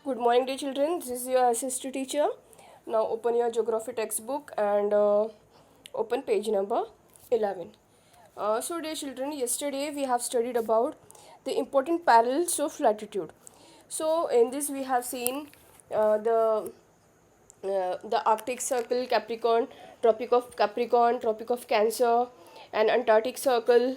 Good morning, dear children. This is your assistant teacher. Now open your geography textbook and open page number 11. Dear children, yesterday we have studied about the important parallels of latitude. So in this we have seen the Arctic Circle, Capricorn, Tropic of Cancer, and Antarctic Circle,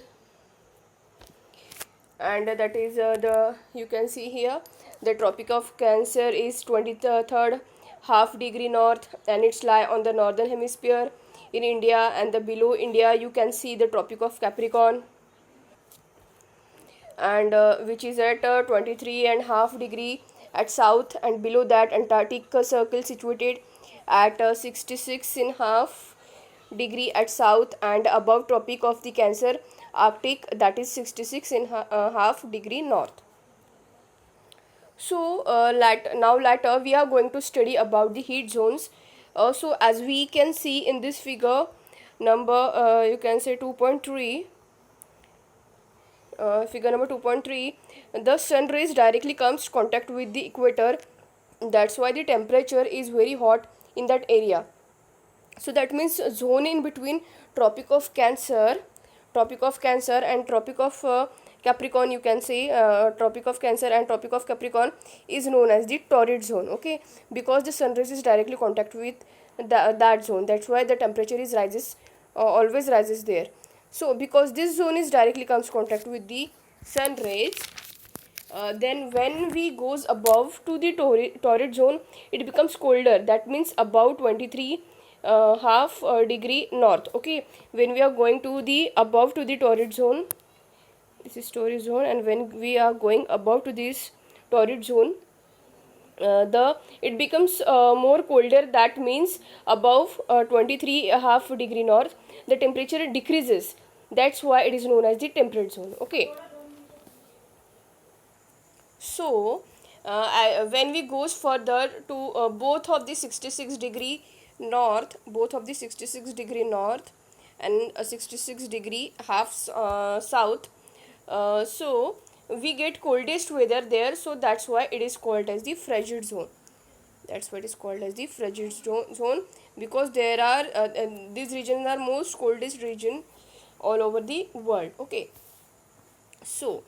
and that is the you can see here the Tropic of Cancer is 23rd half degree north, and it's lie on the northern hemisphere in India, and the below India you can see the Tropic of Capricorn, and which is at 23 and half degree at south, and below that Antarctic Circle situated at 66 and half degree at south, and above Tropic of the Cancer Arctic, that is 66 and half degree north. So now later we are going to study about the heat zones. So as we can see in this figure number you can say 2.3, figure number 2.3, the sun rays directly comes contact with the equator. That's why the temperature is very hot in that area. So that means zone in between Tropic of Cancer and Tropic of Capricorn, you can say Tropic of Cancer and Tropic of Capricorn is known as the torrid zone. Okay, because the sun rays is directly contact with that zone. That's why the temperature is rises always rises there. So because this zone is directly comes contact with the sun rays, then when we goes above to the torrid zone, it becomes colder. That means above 23 half degree north. Okay, when we are going to the above to the torrid zone, this is torrid zone, and when we are going above to this torrid zone, the it becomes more colder. That means above 23 half degree north, the temperature decreases. That's why it is known as the temperate zone. Okay, so when we goes further to both of the 66 degree north, and 66 degree half south, so we get coldest weather there. So that's why it is called as the frigid zone. That's why it is called as the frigid zone, because there are these regions are most coldest region all over the world. Okay, so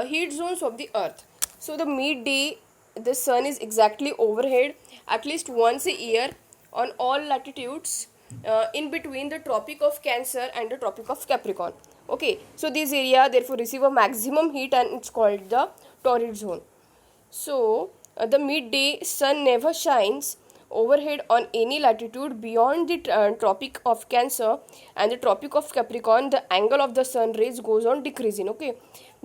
heat zones of the earth. So the midday, the sun is exactly overhead at least once a year on all latitudes in between the Tropic of Cancer and the Tropic of Capricorn. Okay, so this area therefore receive a maximum heat, and it's called the torrid zone. So the midday sun never shines overhead on any latitude beyond the Tropic of Cancer and the Tropic of Capricorn. The angle of the sun rays goes on decreasing. Okay,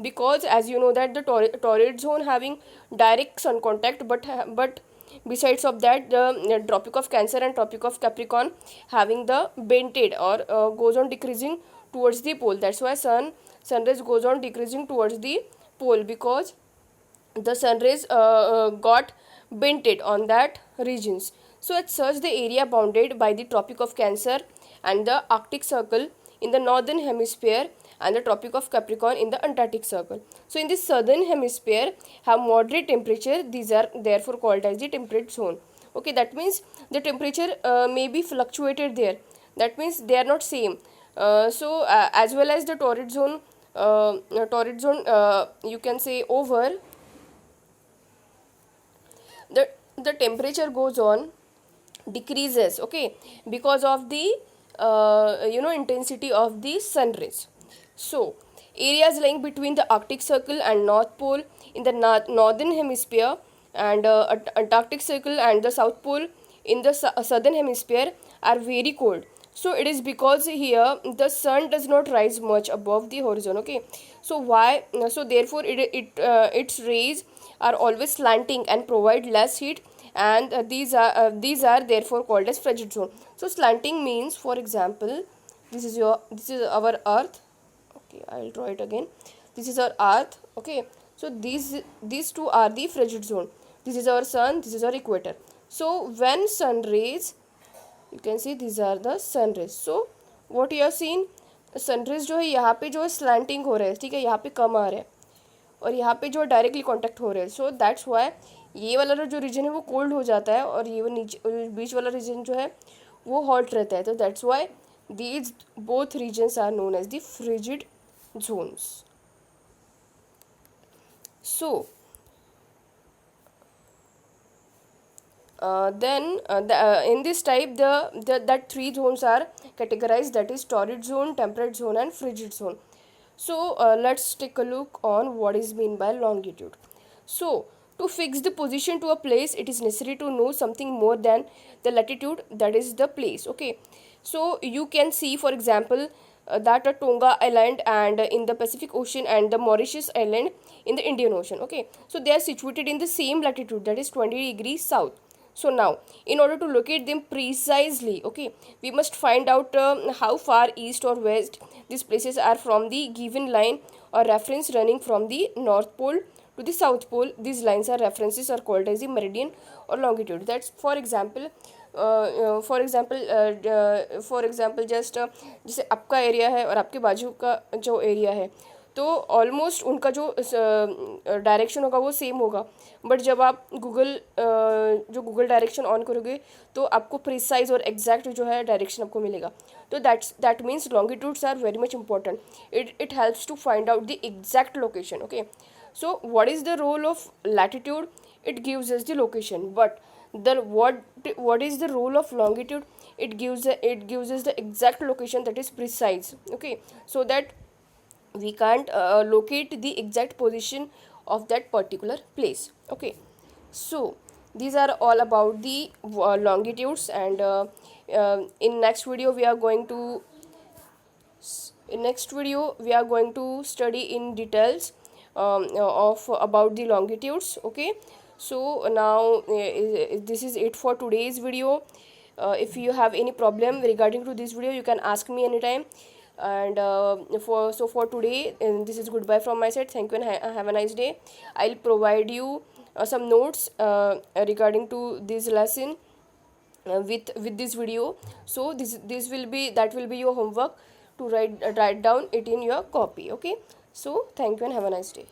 because as you know that the torrid zone having direct sun contact, but besides of that the Tropic of Cancer and Tropic of Capricorn having the bented or goes on decreasing towards the pole. That's why sun rays goes on decreasing towards the pole, because the sun rays got bented on that regions. So as such, the area bounded by the Tropic of Cancer and the Arctic Circle in the northern hemisphere and the Tropic of Capricorn in the Antarctic Circle. So in the southern hemisphere have moderate temperature. These are therefore called as the temperate zone. Okay, that means the temperature may be fluctuated there. That means they are not same. As well as the torrid zone, you can say over the temperature goes on decreases. Okay, because of the intensity of the sun rays. So areas lying between the Arctic Circle and North Pole in the northern hemisphere, and Antarctic Circle and the South Pole in the southern hemisphere are very cold. So it is because here the sun does not rise much above the horizon. Okay, so why so therefore its rays are always slanting and provide less heat, and these are therefore called as frigid zone. So slanting means, for example, this is our earth. Okay, I'll draw it again. This is our earth. Okay, so these two are the frigid zone. This is our sun, this is our equator. So when sun rays, you can see these are the sun rays. So what you have seen, sun rays जो है यहाँ पे जो है slanting हो रहा है, ठीक है, यहाँ पे कम आ रहा है, और यहाँ पे जो डायरेक्टली कांटेक्ट हो रहे हैं, सो दैट्स वाई ये वाला जो रीजन है वो कोल्ड हो जाता है और ये वो नीचे बीच वाला रीजन जो है वो हॉट रहता है. तो that's why these both regions are known as the frigid zones. So in this type that three zones are categorized, that is torrid zone, temperate zone and frigid zone. So let's take a look on what is mean by longitude. So to fix the position to a place, it is necessary to know something more than the latitude, that is the place. Okay, so you can see, for example, that a Tonga island and in the Pacific Ocean and the Mauritius island in the Indian Ocean. Okay, so they are situated in the same latitude, that is 20 degrees south. So now, in order to locate them precisely, okay, we must find out how far east or west these places are from the given line or reference running from the North Pole to the South Pole. These lines or references are called as the meridian or longitude. That's for example, for example just जैसे आपका area है और आपके बाजू का जो area है, तो ऑलमोस्ट उनका जो डायरेक्शन होगा वो सेम होगा. बट जब आप गूगल डायरेक्शन ऑन करोगे तो आपको प्रिसाइज और एग्जैक्ट जो है डायरेक्शन आपको मिलेगा. तो that means longitudes are very much important. It helps to find out the exact location. Okay, so what is the role of latitude? It gives us the location. But what is the role of longitude? It gives us the exact location, that is precise. Okay, so that we can't locate the exact position of that particular place. Okay, so these are all about the longitudes, and in next video we are going to study in details of about the longitudes. Okay, so now this is it for today's video. If you have any problem regarding to this video, you can ask me anytime. And for today, this is goodbye from my side. Thank you and have a nice day. I'll provide you some notes regarding to this lesson with this video. So that will be your homework to write down it in your copy. Okay, so thank you and have a nice day.